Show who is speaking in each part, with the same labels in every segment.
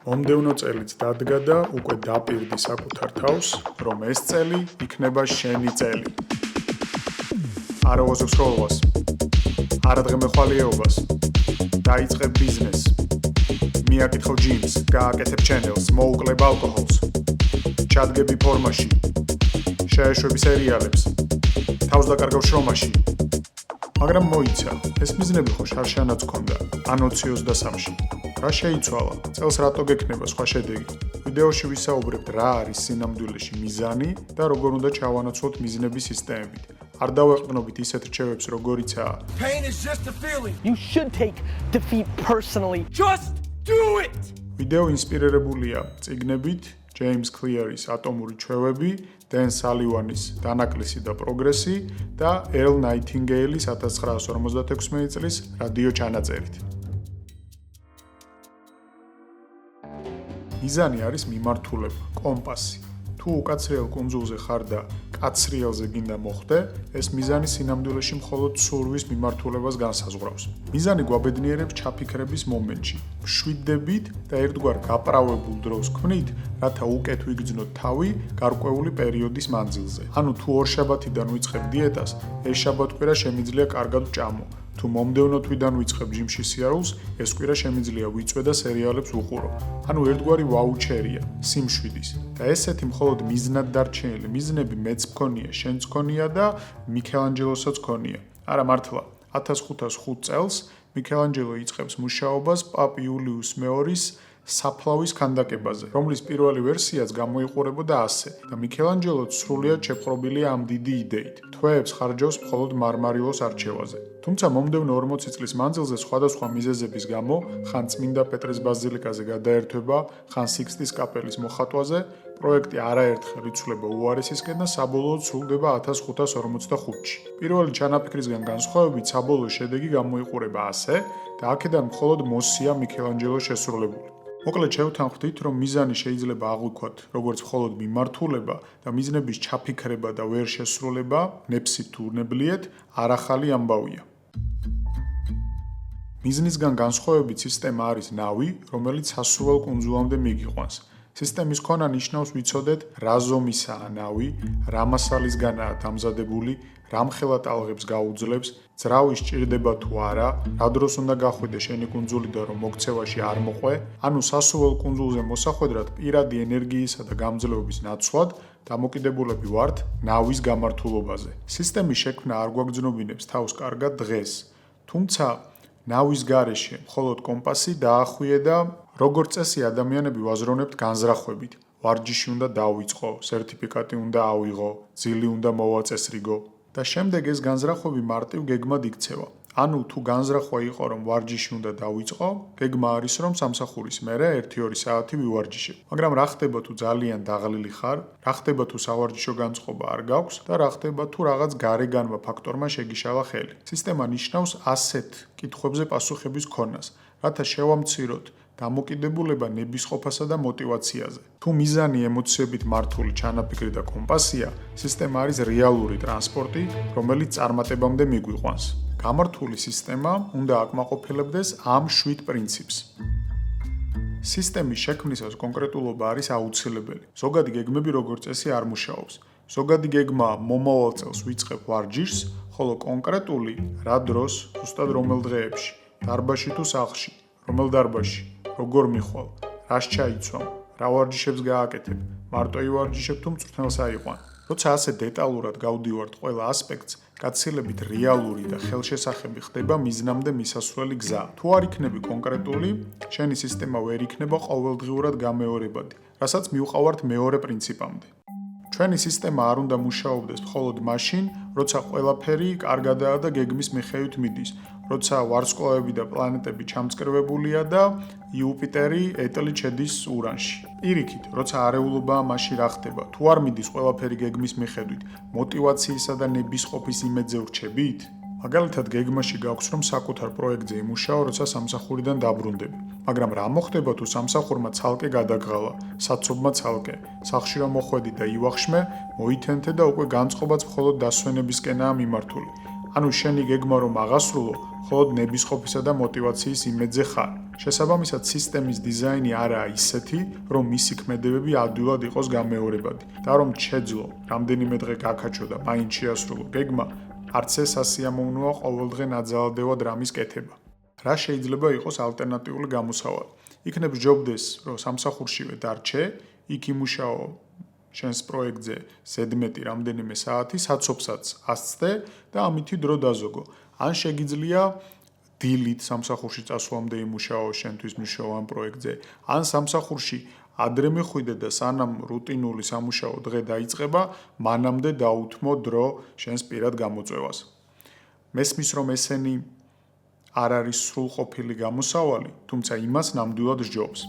Speaker 1: მომდევნო წელიც დადგა და უკვე დაპირდი საკუთარ თავს, რომ ეს წელი იქნება შენი წელი. არ აღოზოგ სროლობას, არ ადღემეხვალიეობას, დაიწყებ ბიზნესს, მიაკითხავ ჯიმს, გააკეთებ ჩენელს, მოუკლებ ალკოჰოლს, ჩადგები ფორმაში, შეეშვები სერიალებს, თავს დაკარგავ შრომაში. მაგრამ მოიცა, ეს მიზნები ხო შარშანაც ჰქონდა, ან 2023-ში. რა შეიცვალა? წელს რატო გექნება სხვა შედეგი? ვიდეოში ვისაუბრებთ რა არის სინამდვილეში მიზანი და როგორ უნდა ჩავანაცვლოთ მიზნების სისტემებით. არ დავეყრდნობით ისეთ რჩევებს, როგორიცაა
Speaker 2: Pain is just a feeling. You should take defeat personally. Just do it.
Speaker 1: ვიდეო ინსპირირებულია წიგნებით, ჯეიმს კლიერის ატომური ჩვევები, დენ სალივანის დანაკლისი და პროგრესი და ერლ ნაითინგეილის 1956 წლის რადიო ჩანაწერით. მიზანი არის მიმართულება, კომპასი. თუ უკაცრიელ კუნძულზე ხარ და კაცრიელზე გინდა მოხვდე, ეს მიზანი სინამდვილეში მხოლოდ ცურვის მიმართულებას განსაზღვრავს. მიზანი გვაბედნიერებს ჩაფიქრების მომენტში, მშვიდდებით და ერთგვარ გაправებულ დროს ქმნით, რათა უკეთ ვიგრძნოთ თავი გარკვეული პერიოდის მანძილზე. ანუ თუ ორშაბათიდან ვიწყებ დიეტას, ეს შაბათ-კვირა შემიძლია კარგად ვჭამო. თუ მომდევნო თვიდან ვიწყებ ჯიმში სიარულს, ეს კვირა შემიძლია ვიწვე და სერიალებს ვუყურო. ანუ ერთგვარი ვაუჩერია, სიმშვიდის. და ესეთი მხოლოდ მიზნად დარჩენილი მიზნები მეც მქონია, შენც მქონია და მიქელანჯელოსაც მქონია. არა მართლა, 1505 წელს მიქელანჯელო იწყებს მუშაობას პაპ იულიუს მეორის საფლავის ქანდაკებაზე, რომლის პირველი ვერსიაც გამოიყურებოდა ასე და მიქელანჯელო სრულიად შეპყრობილია ამ დიდი იდეით. თვეებს ხარჯავს მხოლოდ მარმარილოს არჩევაზე. თუმცა მომდევნო 40 წლის მანძილზე სხვადასხვა მიზეზების გამო, ხან წმინდა პეტრეს ბაზილიკაზე გადაერთვება, ხან სიქსტის კაპელის მოხატვაზე, პროექტი არაერთხელ იცვლება უარესისკენ და საბოლოოდ სრულდება 1545-ში. პირველი ჩანაფიქრისგან განსხვავებით, საბოლოო შედეგი გამოიყურება ასე და აქედან მხოლოდ მოსია მიქელანჯელოს შესრულებული. მოკლედ შევთანხმდით, რომ მიზანი შეიძლება აღვიქვათ როგორც მხოლოდ მიმართულება და მიზნების ჩაფიქრება და ვერ შესრულება, ნებსით თუ უნებლიეთ, არახალი ამბავია. მიზნისგან განსხვავებით სისტემა არის ნავი, რომელიც სასურველ კუნძულამდე მიგიყვანს. სისტემის ქონა ნიშნავს ვიცოდეთ, რა ზომისაა ნავი, რა მასალისგანაა დამზადებული, რა მხელა ტალღებს გაუძლებს, ძრავი სჭირდება თუ არა, რა დროს უნდა გახვიდე შენი კუნძულიდან, რომ მოქცევაში არ მოყვე, ანუ სასურველ კუნძულზე მოსახვედრად პირადი ენერგიისა და გამძლეობის ნაცვლად დამოკიდებულები ვართ ნავის გამართულობაზე. სისტემის შექმნა არ გვაგრძნობინებს თავს კარგად დღეს, თუმცა ნავის გარეშე მხოლოდ კომპასი დაახვიე და როგორც წესი ადამიანები ვაზროვნებთ განზრახვებით. ვარჯიში უნდა დავიწყო, სერტიფიკატი უნდა ავიღო, ძილი უნდა მოვაწესრიგო და შემდეგ ეს განზრახვები მარტივ გეგმად იქცევა. ანუ თუ განზრახვა იყო რომ ვარჯიში უნდა დავიწყო, გეგმა არის რომ სამსახურის მერე 1-2 საათი ვივარჯიშებ. მაგრამ რა ხდება თუ ძალიან დაღლილი ხარ? რა ხდება თუ სავარჯიშო განწყობა არ გაქვს და რა ხდება თუ რაღაც გარეგანმა ფაქტორმა შეგიშალა ხელი? სისტემა ნიშნავს ასეთ კითხვებზე პასუხების ქონას, რათა შევამციროთ დამოკიდებულება ნებისყოფასა და мотивაციაზე. თუ მიზანი ემოციებით მართული ჩანაფიქრი და კომპასია, სისტემა არის რეალური ტრანსპორტი, რომელიც წარმატებამდე მიგვიყვანს. გამართული სისტემა უნდა აკმაყოფილებდეს ამ 7 პრინციპს. სისტემის შექმნისას კონკრეტულობა არის აუცილებელი. ზოგადი გეგმები როგორც წესი არ მუშაობს. ზოგადი გეგმა მომავალ წელს ვიწყებ ვარჯიშს, ხოლო კონკრეტული რა დროს, ზუსტად რომელ დღეებში, დარბაზში თუ სახლში, რომელ დარბაზში, როგორ მიხვალ, რას ჩაიცვამ, რა ვარჯიშებს გააკეთებ, მარტო ივარჯიშებ თუ მწვრთნელს აიყვან. როცა ასე დეტალურად გავდივართ ყველა ასპექტს, გაცილებით რეალური და ხელშესახები ხდება მიზნამდე მისასვლელი გზა. თუ არ იქნები კონკრეტული, შენი სისტემა ვერ იქნება ყოველდღიურად გამეორებადი, რასაც მივყავართ მეორე პრინციპამდე. ჩვენი სისტემა არ უნდა მუშაობდეს მხოლოდ მაშინ, როცა ყველაფერი კარგადაა და გეგმის მიხედვით მიდის, როცა ვარსკვლავები და პლანეტები ჩამწკრივებულია და იუპიტერი ეტლით შედის ურანში. პირიქით, როცა არეულობაა მაშინ რა ხდება? თუ არ მიდის ყველაფერი გეგმის მიხედვით, мотивაციისა და ნებისყოფის იმედზე ვრჩებით? მაგალითად, გეგმაში გაქვს რომ საკუთარ პროექტზე იმუშაო, როცა სამსახურიდან დაბრუნდები. მაგრამ რა მოხდება თუ სამსახურმა ცალკე გადაგღალა, საცობმა ცალკე, სახლში რომ მოხვედი და ივახშმე, მოითენთე და უკვე განწყობაც მხოლოდ დასვენებისკენაა მიმართული. ანუ შენი გეგმა რომ აღასრულო, მხოლოდ ნებისყოფისა და мотивაციის იმედზე ხარ. შესაბამისად, სისტემის დიზაინი არაა ისეთი, რომ მისი ქმედებები ადვილად იყოს გამეორებადი და რომ შეძლო რამდენიმე დღე გაქაჩო და მაინც შეასრულო გეგმა, არც ეს ასიამოვნოა ყოველდღე ნაძალადევად რამის კეთება. რა შეიძლება იყოს ალტერნატიული გამოსავალი? იქნებ ჯობდეს, რომ სამსახურშივე დარჩე, იქ იმუშაო შენს პროექტზე ზედმეტი რამდენიმე საათი, საცობსაც ასწდე და ამითი დრო დაზოგო. ან შეგიძლია დილით სამსახურში წასვლამდე იმუშაო შენთვის მნიშვნელოვან პროექტზე, ან სამსახურში ადრე მიხვიდე და სანამ რუტინული სამუშაო დღე დაიწყება, მანამდე დაუთმო დრო შენს პირად გამოწვევას. მესმის რომ ესენი არ არის სრულყოფილი გამოსავალი, თუმცა იმას ნამდვილად სჯობს.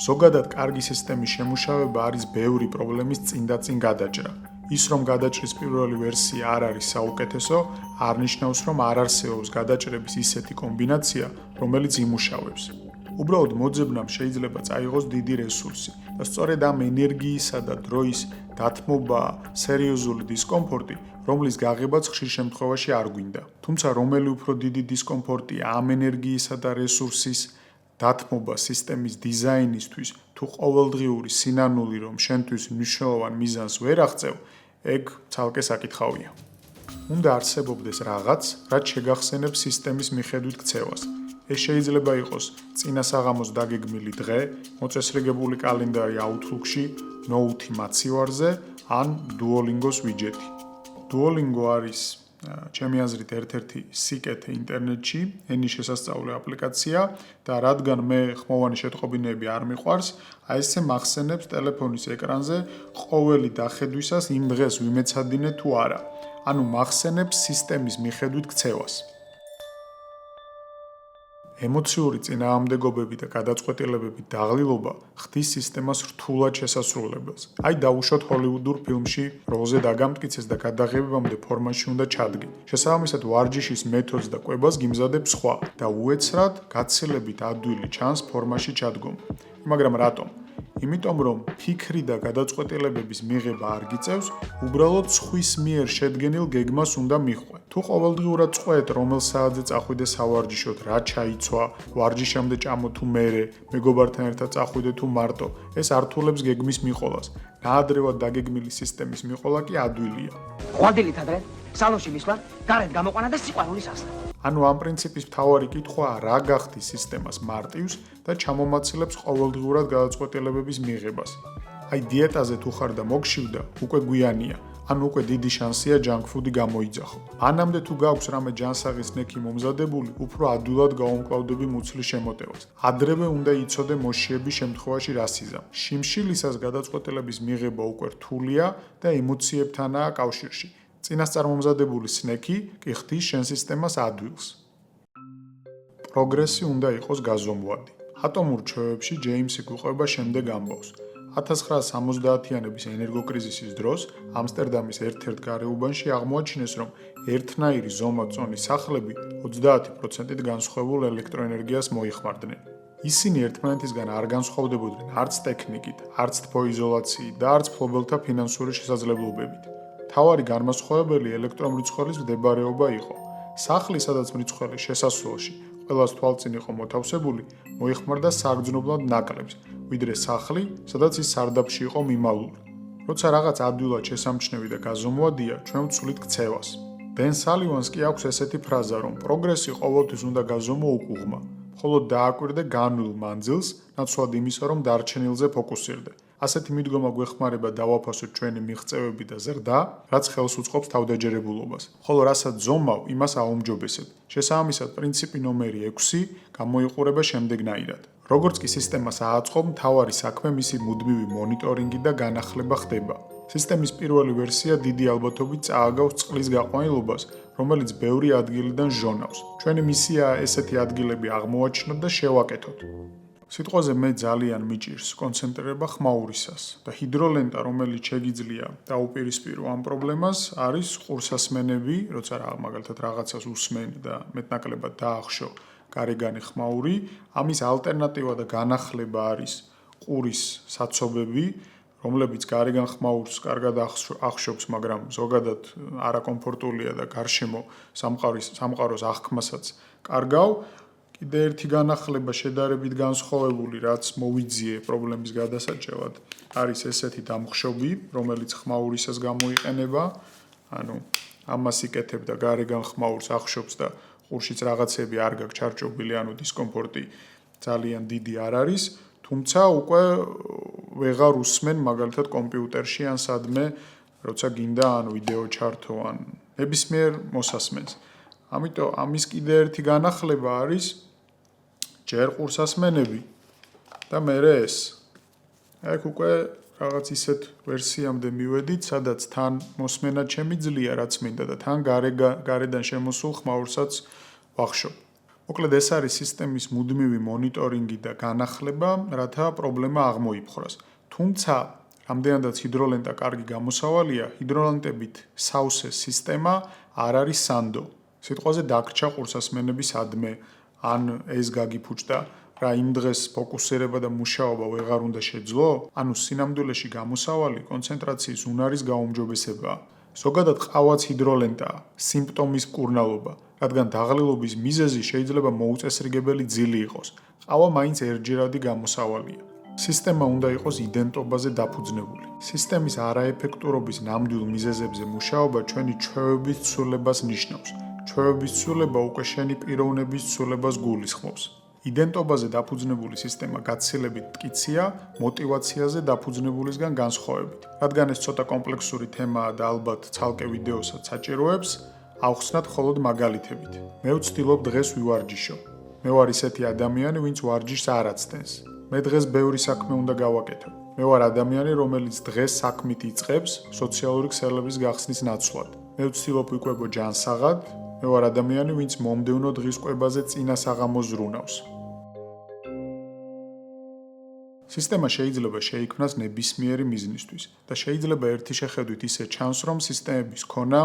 Speaker 1: ზოგადად, კარგი სისტემის შემუშავება არის ბევრი პრობლემის წინ გადაჭრა. ის რომ გადაჭრის პირველი ვერსია არ არის საუკეთესო, არ ნიშნავს რომ არ არსებობს გადაჭრების ისეთი კომბინაცია, რომელიც იმუშავებს. უბრალოდ მოძებნამ შეიძლება წაიღოს დიდი რესურსი და სწორედ ამ ენერგიისა და დროის დათმობა სერიოზული დისკომფორტი, რომლის გაღებაც ხშირ შემთხვევაში არ გვინდა. თუმცა რომელი უფრო დიდი დისკომფორტია ამ ენერგიისა და რესურსის დათმობა სისტემის დიზაინისთვის თუ ყოველდღიური სინანული რომ შენთვის მნიშვნელოვან მიზანს ვერ აღწევ, ეგ ცალკე საკითხავია. უნდა არსებობდეს რაღაც, რაც შეგახსენებს სისტემის მიხედვით ქცევას. ეს შეიძლება იყოს წინა საღამოს დაგეგმილი დღე, მოწესრიგებული კალენდარი Outlook-ში, ნოუთი მაცივარზე, ან Duolingo-s ვიჯეტი. Duolingo არის ჩემი აზრით ერთ-ერთი სიკეთე ინტერნეტში, ენის შესასწავლე აპლიკაცია და რადგან მე ხმოვანი შეტყობინები არ მიყვარს, აი ესე მახსენებს ტელეფონის ეკრანზე ყოველი დახედვისას იმ დღეს ვიმეცადინე თუ არა. ანუ მახსენებს სისტემის მიხედვით ქცევას. ემოციური წინააღმდეგობები და გადაწყვეტილებების დაღლილობა ხდის სისტემას რთულად შესასრულებელს. აი დაუშვოთ ჰოლივუდურ ფილმში როლზე დაგამტკიცეს და გადაღებებამდე ფორმაში უნდა ჩადგე. შესაბამისად ვარჯიშის მეთოდს და კვებას გიმზადებს სხვა და უეცრად გაცილებით ადვილი ჩანს ფორმაში ჩადგომა. მაგრამ რატომ? იმიტომ რომ ფიქრი და გადაწყვეტილებების მიღება არ გიწევს, უბრალოდ სხვის მიერ შედგენილ გეგმას უნდა მიხვე. თუ ყოველდღიურად წყვეთ, რომელ საათზე წახვიდე სავარჯიშოდ, რა ჩაიცვა, ვარჯიშამდე ჭამო თუ მერე, მეგობართან ერთად წახვიდე თუ მარტო, ეს ართულებს გეგმის მიყოლას. ნაადრევად დაგეგმილი სისტემის მიყოლა კი ადვილია.
Speaker 3: ყვადილით ადრე, სალონში მისვლა, გარეთ გამოყვანა და სიყვარულის ასლა.
Speaker 1: ანუ ამ პრინციპის მთავარი კითხვაა, რა გახდის სისტემას მარტივს და ჩამომაცილებს ყოველდღიურად გადაწყვეტილებების მიღებას. აი დიეტაზე თუ ხარ და მოგშივდა, უკვე გვიანია. ანუ უკვე დიდი შანსია junk food-ი გამოიძახო. მანამდე თუ გაქვს რამე ჯანსაღის ნექი მომზადებული, უფრო ადვილად გავუმკლავდები მუცლის შემოტევას. ადრევე უნდა იცოდე მოშიების შემთხვევაში რა სიზამ. შიმშილისას გადაწყვეტილების მიღება უკვე რთულია და ემოციებთანაა კავშირში. წინასწარმომზადებული სნექი კი ხდის შენ სისტემას ადვილს. პროგრესი უნდა იყოს გაზომვადი. ატომურ ჩვევებში ჯეიმსი გვიყვება შემდეგ ამბავს. 1970-იანების ენერგოკრიზისის დროს ამსტერდამის ერთ-ერთ გარეუბანში აღმოაჩინეს, რომ ერთნაირი ზომა-წონის სახლები 30%-ით განსხვავებულ ელექტროენერგიას მოიხმარდნენ. ისინი ერთმანეთისგან არ განსხვავდებოდნენ არც ტექნიკით, არც თბოიზოლაციით და არც მფლობელთა ფინანსური შესაძლებლობებით. მთავარი განმასხვავებელი ელექტრომრიცხველის მდებარეობა იყო. სახლი, სადაც მრიცხველი შესასვლელში ყველას თვალწინ იყო მოთავსებული, მოიხმარდა საგრძნობლად ნაკლებს, ვიდრე სახლი, სადაც ის სარდაფში იყო მიმალული. როცა რაღაც ადვილად შესამჩნევი და გაზომვადია, ჩვენ ვცვლით ქცევას. ბენ სალივანს კი აქვს ესეთი ფრაზა, რომ პროგრესი ყოველთვის უნდა გაზომო უკუღმა, მხოლოდ დააკვირდე განვლილ მანძილს, ნაცვლად იმისა, რომ დარჩენილზე ფოკუსირდე. ასეთი მიდგომა გვეხმარება დავაფასოთ ჩვენი მიღწევები და ზრდა, რაც ხელს უწყობს თავდაჯერებულობას. ხოლო რასაც ზომავ, იმას აუმჯობესებ. შესაბამისად, პრინციპი ნომერი 6 გამოიყურება შემდეგნაირად. როგორც კი სისტემას ააწყობ, მთავარი საქმე მისი მუდმივი მონიტორინგი და განახლება ხდება. სისტემის პირველი ვერსია დიდი ალბათობით წააგავს წყლის გაყვანილობას, რომელიც ბევრი ადგილიდან ჟონავს. ჩვენი მისიაა ესეთი ადგილები აღმოაჩინოთ და შევაკეთოთ. სიტყვაზე მე ძალიან მიჭირს კონცენტრირება ხმაურისას და ჰიდროლენტა, რომელიც შეგიძლია დაუპირისპირო ამ პრობლემას, არის ყურსასმენები, როცა მაგალითად რაღაცას უსმენ და მეტნაკლებად დაახშო გარეგანი ხმაური, ამის ალტერნატივა და განახლება არის ყურის საცობები, რომლებიც გარეგან ხმაურს კარგად ახშობს, მაგრამ ზოგადად არაკომფორტულია და გარშემო სამყაროს აღქმასაც კარგავ. კიდე ერთი განახლება შედარებით განსხვავებული, რაც მოვიძიე პრობლემის გადასაჭრელად, არის ესეთი დამხშობი, რომელიც ხმაურისას გამოიყენება, ანუ ამას იკეთებ და გარეგან ხმაურს ახშობს და ყურშიც რაღაცები არ გაქვს ჩარჭობილი, ანუ დისკომფორტი ძალიან დიდი არ არის, თუმცა უკვე ვეღარ უსმენ მაგალითად კომპიუტერში ან სადმე, როცა გინდა ან ვიდეო ჩართო ან ნებისმიერ მოსასმენს. ამიტომ ამის კიდე ერთი განახლება არის ჯერ ყურსასმენები და მერე ეს. აქ უკვე რაღაც ისეთ ვერსიამდე მივედით, სადაც თან მოსმენა ჩემი ძლია, რაც მინდა და თან გარედან შემოსულ ხმაურსაც ვახშობ. მოკლედ ეს არის სისტემის მუდმივი მონიტორინგი და განახლება, რათა პრობლემა აღმოიფხვრას. თუმცა, რამდენადაც ჰიდროლენტა კარგი გამოსავალია, ჰიდროლენტებით სავსე სისტემა არ არის სანდო. სიტყვაზე დაგრჩა ყურსასმენების ადმე, ან ეს გაგიფუჭდა, რა იმ დღეს ფოკუსირება და მუშაობა ვეღარ უნდა შეძლო, ანუ სინამდვილეში გამოსავალი კონცენტრაციის უნარის გაუმჯობესებაა. ზოგადად ყავაც ჰიდროლენტაა, სიმპტომის მკურნალობა, რადგან დაღლილობის მიზეზი შეიძლება მოუწესრიგებელი ძილი იყოს. ყავა მაინც ერთჯერადი გამოსავალია. სისტემა უნდა იყოს იდენტობაზე დაფუძნებული. სისტემის არაეფექტურობის ნამდვილ მიზეზებზე მუშაობა ჩვენი ჩვევების ცვლილებას ნიშნავს. ჩვევების ცვლილება უკვე შენი პიროვნების ცვლილებას გულისხმობს. იდენტობაზე დაფუძნებული სისტემა გაცილებით მტკიცია მოტივაციაზე დაფუძნებულისგან განსხვავებით. რადგან ეს ცოტა კომპლექსური თემაა და ალბათ ცალკე ვიდეოსაც საჭიროებს, ავხსნათ მხოლოდ მაგალითებით. მე ვცდილობ დღეს ვივარჯიშო. მე ვარ ისეთი ადამიანი, ვინც ვარჯიშს არ აცდენს. მე დღეს ბევრი საქმე უნდა გავაკეთო. მე ვარ ადამიანი, რომელიც დღეს საქმით იწყებს სოციალური ქსელების გახსნის ნაცვლად. მე ვცდილობ ვიკვებო ჯანსაღად. მე ვარ ადამიანი, ვინც მომდევნო დღის კვებაზე წინა საღამოს ზრუნავს. სისტემა შეიძლება შეიქმნას ნებისმიერი მიზნისთვის და შეიძლება ერთი შეხედვით ისე ჩანს, რომ სისტემების ქონა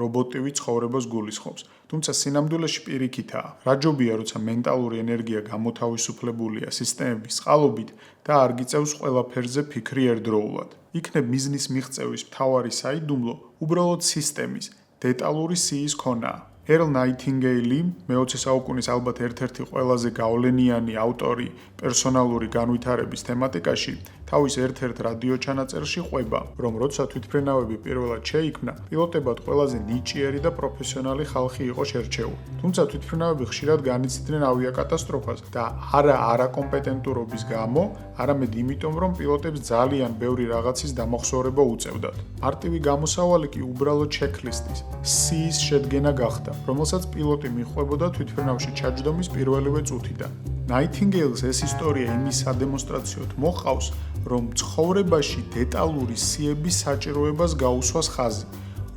Speaker 1: რობოტივი ცხოვრებას გულისხმობს. თუმცა სინამდვილეში პირიქითაა. რა ჯობია, როცა მენტალური ენერგია გამოთავისუფლებულია სისტემების წყალობით და არ გიწევს ყველაფერზე ფიქრი ერთდროულად. იქნებ მიზნის მიღწევის მთავარი საიდუმლო უბრალოდ სისტემის დეტალური სიის ქონაა. ერლ ნაითინგეილი, მე-20 საუკუნის ალბათ ერთ-ერთი ყველაზე გავლენიანი ავტორი პერსონალური განვითარების თემატიკაში, თავის ერთ-ერთ რადიო ჩანაწერში ყვება, რომ როცა თვითმფრინავები პირველად შეიქმნა, პილოტებად ყველაზე ნიჭიერი და პროფესიონალი ხალხი იყო შერჩეული. თუმცა თვითმფრინავები ხშირად განიცდიდნენ ავიაკატასტროფას და არა არაკომპეტენტურობის გამო, არამედ იმიტომ, რომ პილოტებს ძალიან ბევრი რაღაცის დამახსოვრება უწევდათ. მარტივი გამოსავალი კი უბრალოდ ჩექლისტის, სიის შედგენა გახდა, რომელსაც პილოტი მიჰყვებოდა თვითმფრინავში ჩაჯდომის პირველივე წუთიდან. ნაითინგეილს ეს ისტორია იმის სადემონსტრაციოდ მოყავს, რომ ცხოვრებაში დეტალური სიების საჭიროებას გაუსვას ხაზი,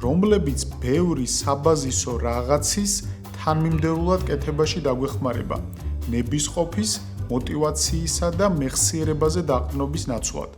Speaker 1: რომლებიც ბევრი საბაზისო რაღაცის თანმიმდევრულად კეთებაში დაგვეხმარება, ნებისყოფის, მოტივაციისა და მეხსიერებაზე დაყრდნობის ნაცვლად.